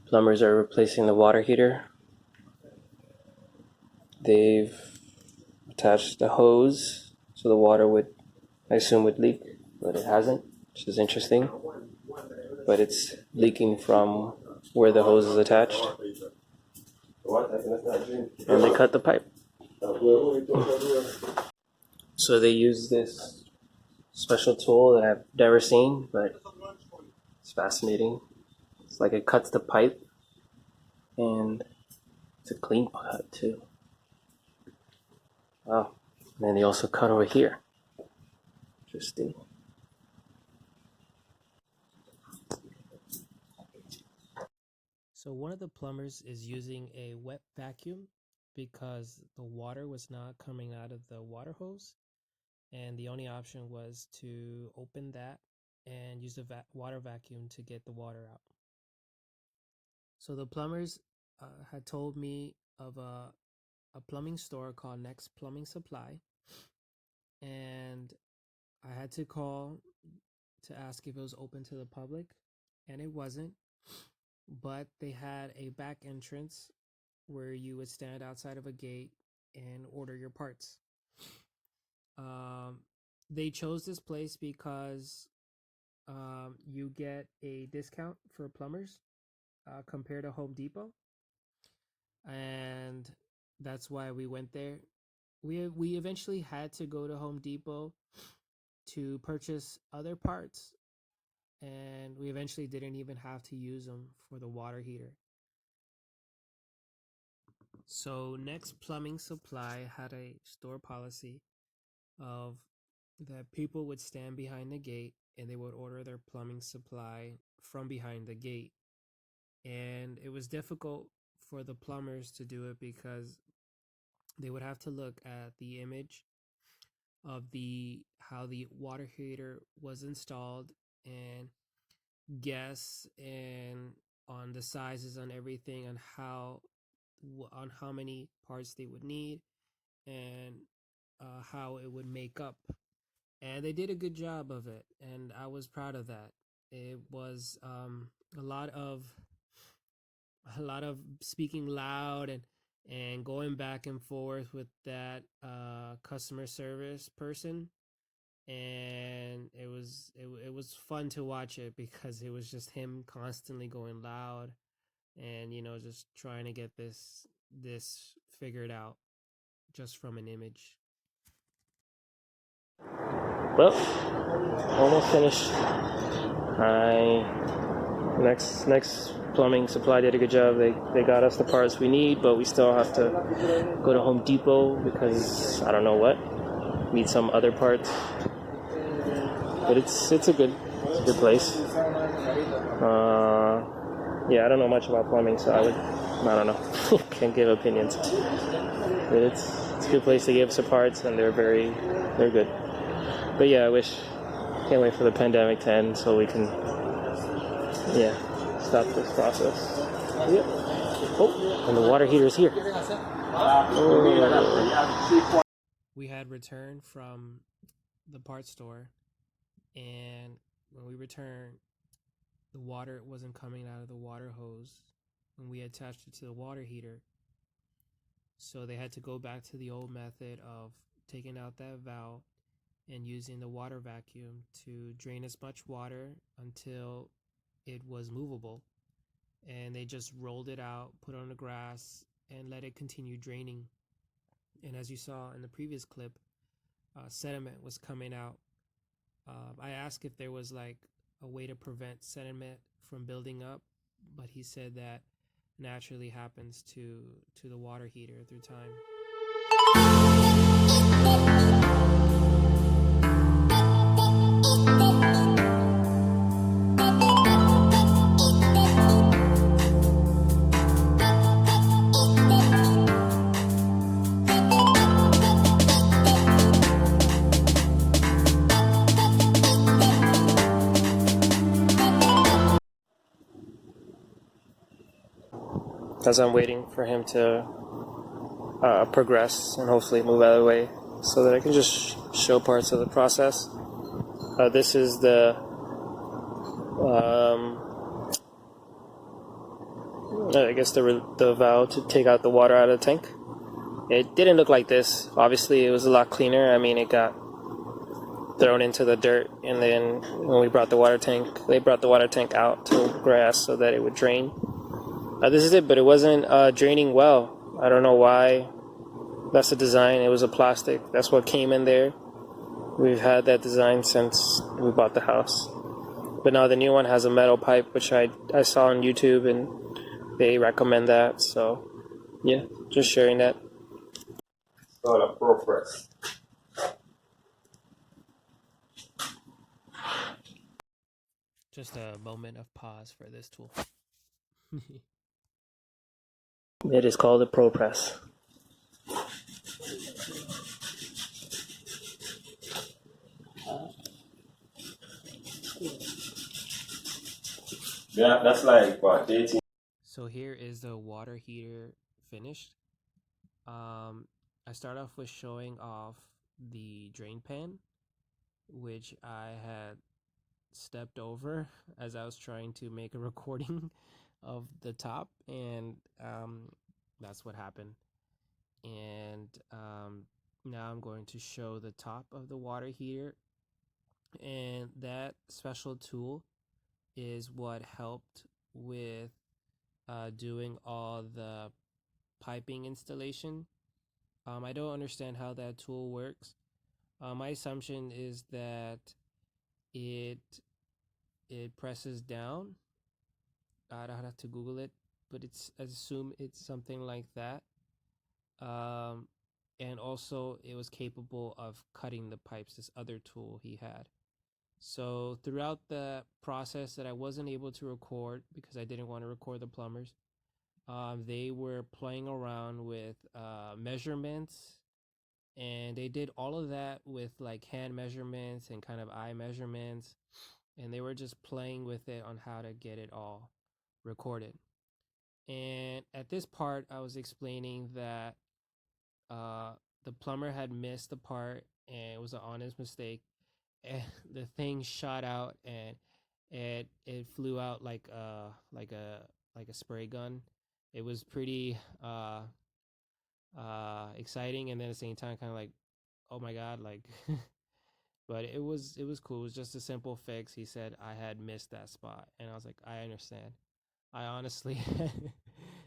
Plumbers are replacing the water heater. They've attached the hose so the water would, I assume, would leak, but it hasn't, which is interesting. But it's leaking from where the hose is attached. And they cut the pipe. So they use this special tool that I've never seen, but it's fascinating. It's like it cuts the pipe, and it's a clean cut too. Wow. And then they also cut over here. Interesting. So one of the plumbers is using a wet vacuum because the water was not coming out of the water hose, and the only option was to open that and use the water vacuum to get the water out. So the plumbers had told me of a plumbing store called Next Plumbing Supply, and I had to call to ask if it was open to the public, and it wasn't, but they had a back entrance where you would stand outside of a gate and order your parts. They chose this place because you get a discount for plumbers compared to Home Depot, and that's why we went there. We eventually had to go to Home Depot to purchase other parts, and we eventually didn't even have to use them for the water heater. So Next Plumbing Supply had a store policy of that people would stand behind the gate and they would order their plumbing supply from behind the gate. And it was difficult for the plumbers to do it because they would have to look at the image of how the water heater was installed and guess and on the sizes on everything on how many parts they would need and how it would make up. And they did a good job of it, and I was proud of that. It was a lot of speaking loud and going back and forth with that customer service person, and it was fun to watch it because it was just him constantly going loud and just trying to get this figured out just from an image. Well, almost finished. Next Plumbing Supply did a good job. They got us the parts we need, but we still have to go to Home Depot because I don't know what. Need some other parts. But it's a good place. Yeah, I don't know much about plumbing, so I don't know. Can't give opinions. But it's a good place to give us parts, and they're good. But yeah, can't wait for the pandemic to end so we can, stop this process. Yep. Oh, and the water heater's here. Oh. We had returned from the parts store, and when we returned, the water wasn't coming out of the water hose when we attached it to the water heater. So they had to go back to the old method of taking out that valve and using the water vacuum to drain as much water until it was movable. And they just rolled it out, put it on the grass, and let it continue draining. And as you saw in the previous clip, sediment was coming out. I asked if there was like a way to prevent sediment from building up, but he said that naturally happens to the water heater through time. As I'm waiting for him to progress and hopefully move out of the way so that I can just show parts of the process. This is the I guess the valve to take out the water out of the tank. It didn't look like this. Obviously, it was a lot cleaner. I mean, it got thrown into the dirt, and then when we brought the water tank, they brought the water tank out to grass so that it would drain. This is it, but it wasn't draining well. I don't know why. That's the design. It was a plastic. That's what came in there. We've had that design since we bought the house. But now the new one has a metal pipe, which I saw on YouTube, and they recommend that. So, yeah, just sharing that. Called a ProPress. Just a moment of pause for this tool. It is called a ProPress. Yeah, that's like what, 18? So here is the water heater finished. I start off with showing off the drain pan, which I had stepped over as I was trying to make a recording of the top, and that's what happened. And now I'm going to show the top of the water heater, and that special tool is what helped with doing all the piping installation. I don't understand how that tool works. My assumption is that it presses down. I'd have to Google it, but I assume it's something like that. And also it was capable of cutting the pipes. This other tool he had. So throughout the process that I wasn't able to record because I didn't want to record the plumbers, they were playing around with measurements, and they did all of that with like hand measurements and kind of eye measurements, and they were just playing with it on how to get it all recorded. And at this part, I was explaining that uh, the plumber had missed the part, and it was an honest mistake. And the thing shot out, and it flew out like a spray gun. It was pretty exciting, and then at the same time kind of like, oh my god, like but it was cool. It was just a simple fix. He said I had missed that spot, and I was like, I understand. I honestly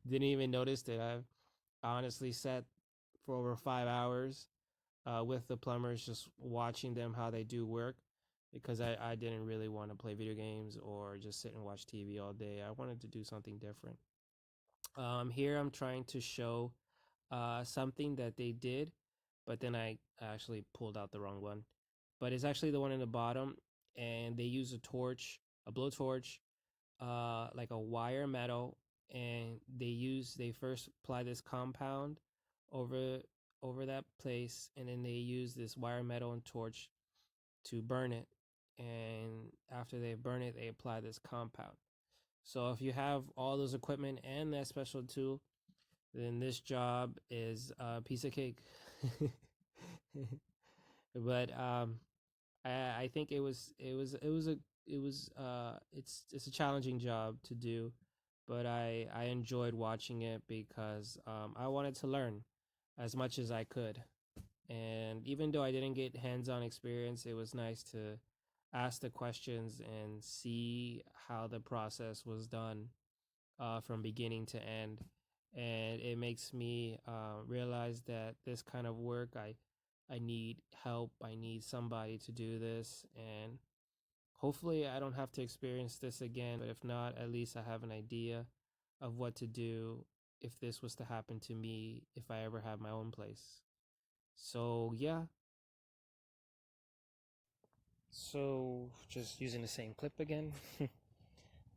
didn't even notice it. I honestly sat for over 5 hours with the plumbers, just watching them how they do work, because I didn't really want to play video games or just sit and watch TV all day. I wanted to do something different. Here I'm trying to show something that they did, but then I actually pulled out the wrong one. But it's actually the one in the bottom, and they use a torch, a blowtorch, like a wire metal, and they first apply this compound over that place, and then they use this wire metal and torch to burn it. And after they burn it, they apply this compound. So if you have all those equipment and that special tool, then this job is a piece of cake. But I think it's a challenging job to do, but I enjoyed watching it because I wanted to learn as much as I could. And even though I didn't get hands-on experience, it was nice to ask the questions and see how the process was done from beginning to end. And it makes me realize that this kind of work, I need help. I need somebody to do this, and hopefully I don't have to experience this again. But if not, at least I have an idea of what to do if this was to happen to me, if I ever have my own place. So yeah. So just using the same clip again.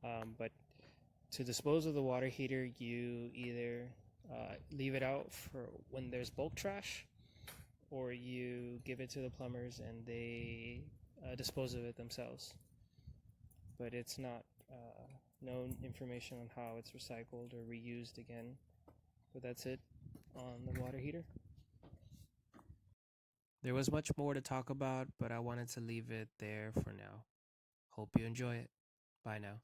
But to dispose of the water heater, you either leave it out for when there's bulk trash, or you give it to the plumbers and they dispose of it themselves. But it's not no information on how it's recycled or reused again. But that's it on the water heater. There was much more to talk about, but I wanted to leave it there for now. Hope you enjoy it. Bye now.